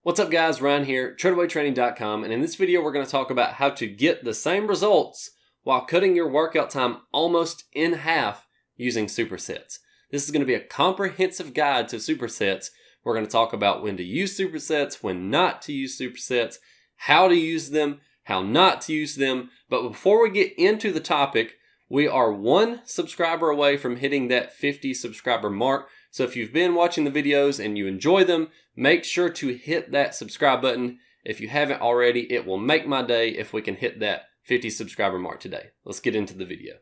What's up guys, Ryan here, treadawaytraining.com, and in this video we're going to talk about how to get the same results while cutting your workout time almost in half using supersets. This is going to be a comprehensive guide to supersets. We're going to talk about when to use supersets, when not to use supersets, how to use them, how not to use them. But before we get into the topic, we are 1 subscriber away from hitting that 50 subscriber mark. So if you've been watching the videos and you enjoy them, make sure to hit that subscribe button. If you haven't already, it will make my day if we can hit that 50 subscriber mark today. Let's get into the video.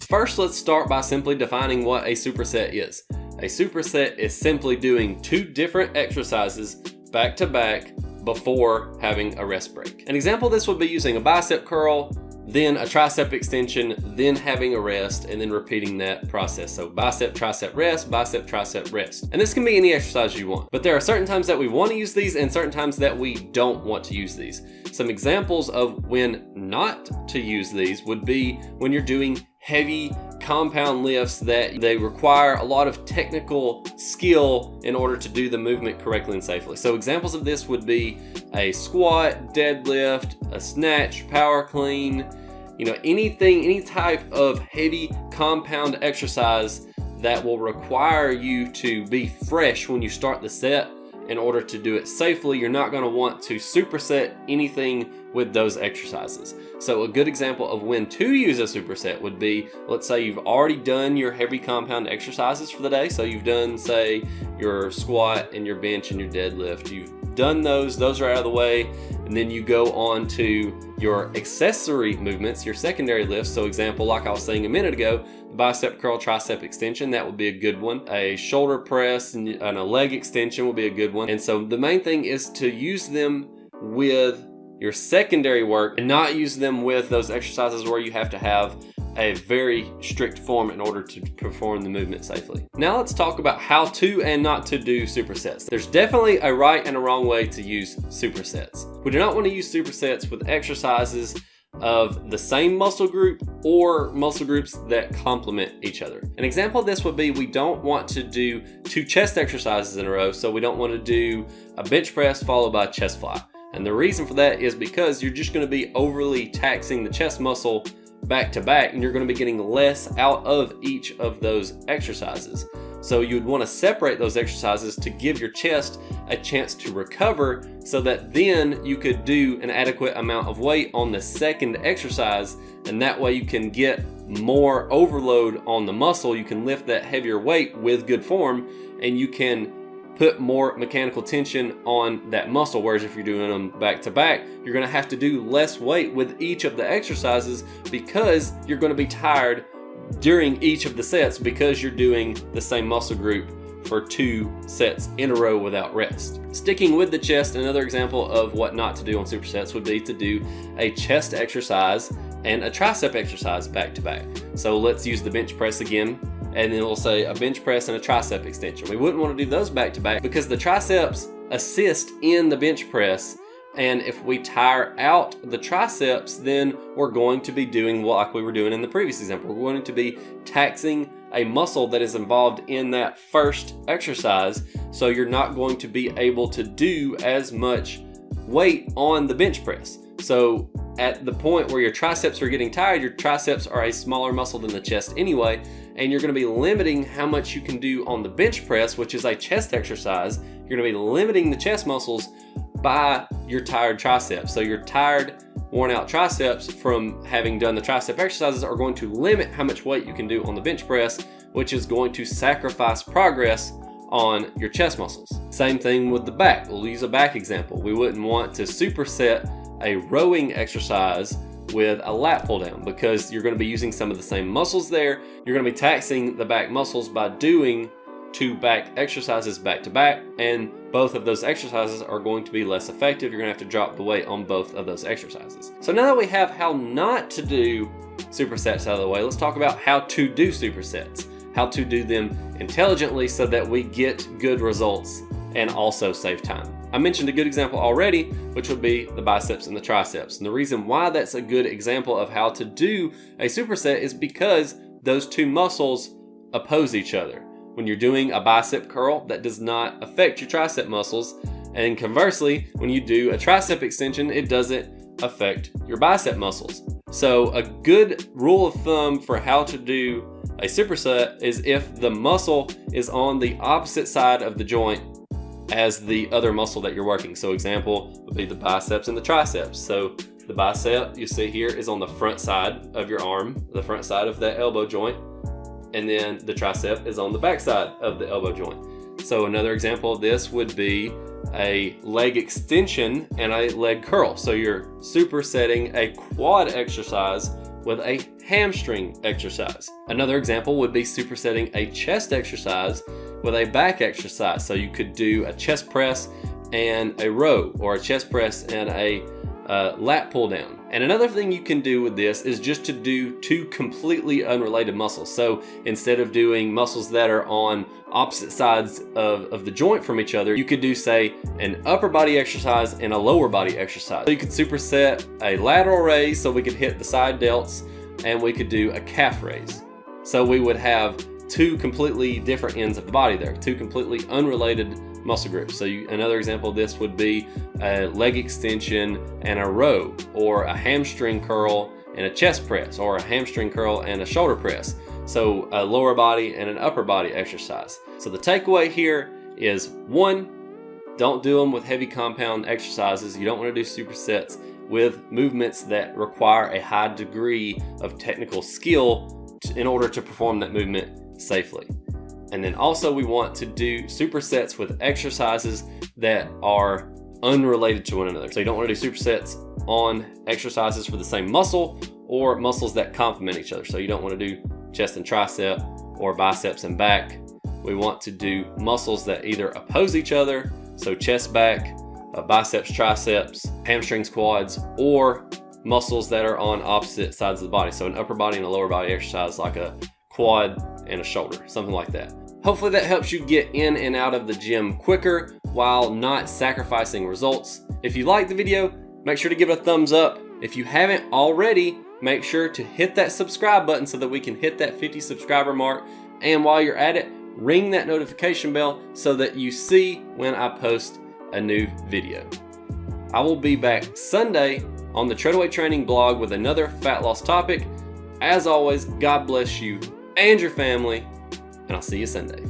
First, let's start by simply defining what a superset is. A superset is simply doing 2 different exercises back to back before having a rest break. An example of this would be using a bicep curl, then a tricep extension, then having a rest, and then repeating that process. So bicep, tricep, rest. And this can be any exercise you want. But there are certain times that we want to use these and certain times that we don't want to use these. Some examples of when not to use these would be when you're doing heavy compound lifts that they require a lot of technical skill in order to do the movement correctly and safely. So examples of this would be a squat, deadlift, a snatch, power clean, any type of heavy compound exercise that will require you to be fresh when you start the set. In order to do it safely, you're not going to want to superset anything with those exercises. So a good example of when to use a superset would be, let's say you've already done your heavy compound exercises for the day. So you've done, say, your squat and your bench and your deadlift. You've done those are out of the way. And then you go on to your accessory movements, your secondary lifts. So example, like I was saying a minute ago, bicep curl, tricep extension, that would be a good one. A shoulder press and a leg extension will be a good one. And so the main thing is to use them with your secondary work and not use them with those exercises where you have to have a very strict form in order to perform the movement safely. Now let's talk about how to and not to do supersets. There's definitely a right and a wrong way to use supersets. We do not want to use supersets with exercises of the same muscle group or muscle groups that complement each other. An example of this would be we don't want to do 2 chest exercises in a row, so we don't want to do a bench press followed by a chest fly. And the reason for that is because you're just going to be overly taxing the chest muscle back to back, and you're going to be getting less out of each of those exercises. So you'd want to separate those exercises to give your chest a chance to recover so that then you could do an adequate amount of weight on the second exercise, and that way you can get more overload on the muscle. You can lift that heavier weight with good form, and you can put more mechanical tension on that muscle. Whereas if you're doing them back to back, you're going to have to do less weight with each of the exercises because you're going to be tired during each of the sets because you're doing the same muscle group for 2 sets in a row without rest. Sticking with the chest, another example of what not to do on supersets would be to do a chest exercise and a tricep exercise back to back. So let's use the bench press again. And then we'll say a bench press and a tricep extension. We wouldn't want to do those back to back because the triceps assist in the bench press. And if we tire out the triceps, then we're going to be doing like we were doing in the previous example. We're going to be taxing a muscle that is involved in that first exercise. So you're not going to be able to do as much weight on the bench press. So at the point where your triceps are getting tired, your triceps are a smaller muscle than the chest anyway, and you're going to be limiting how much you can do on the bench press, which is a chest exercise. You're going to be limiting the chest muscles by your tired triceps. So your tired, worn out triceps from having done the tricep exercises are going to limit how much weight you can do on the bench press, which is going to sacrifice progress on your chest muscles. Same thing with the back. We'll use a back example. We wouldn't want to superset a rowing exercise with a lat pull down because you're going to be using some of the same muscles there. You're going to be taxing the back muscles by doing 2 back exercises back to back, and both of those exercises are going to be less effective. You're going to have to drop the weight on both of those exercises. So now that we have how not to do supersets out of the way, let's talk about how to do supersets, how to do them intelligently so that we get good results and also save time. I mentioned a good example already, which would be the biceps and the triceps. And the reason why that's a good example of how to do a superset is because those two muscles oppose each other. When you're doing a bicep curl, that does not affect your tricep muscles. And conversely, when you do a tricep extension, it doesn't affect your bicep muscles. So a good rule of thumb for how to do a superset is if the muscle is on the opposite side of the joint as the other muscle that you're working. So example would be the biceps and the triceps. So the bicep you see here is on the front side of your arm, the front side of that elbow joint, and then the tricep is on the back side of the elbow joint. So another example of this would be a leg extension and a leg curl. So you're supersetting a quad exercise with a hamstring exercise. Another example would be supersetting a chest exercise with a back exercise. So you could do a chest press and a row, or a chest press and a lat pull down. And another thing you can do with this is just to do two completely unrelated muscles. So instead of doing muscles that are on opposite sides of the joint from each other, you could do, say, an upper body exercise and a lower body exercise. So you could superset a lateral raise, so we could hit the side delts, and we could do a calf raise. So we would have two completely different ends of the body there, two completely unrelated muscle groups. So another example of this would be a leg extension and a row, or a hamstring curl and a chest press, or a hamstring curl and a shoulder press. So a lower body and an upper body exercise. So the takeaway here is, one, don't do them with heavy compound exercises. You don't want to do supersets with movements that require a high degree of technical skill in order to perform that movement safely. And then also we want to do supersets with exercises that are unrelated to one another. So you don't want to do supersets on exercises for the same muscle or muscles that complement each other. So you don't want to do chest and tricep or biceps and back. We want to do muscles that either oppose each other, so chest, back, biceps, triceps, hamstrings, quads, or muscles that are on opposite sides of the body. So an upper body and a lower body exercise, like a quad and a shoulder, something like that. Hopefully that helps you get in and out of the gym quicker while not sacrificing results. If you like the video, make sure to give it a thumbs up. If you haven't already, make sure to hit that subscribe button so that we can hit that 50 subscriber mark. And while you're at it, ring that notification bell so that you see when I post a new video. I will be back Sunday on the Treadaway Training Blog with another fat loss topic. As always, God bless you and your family, and I'll see you Sunday.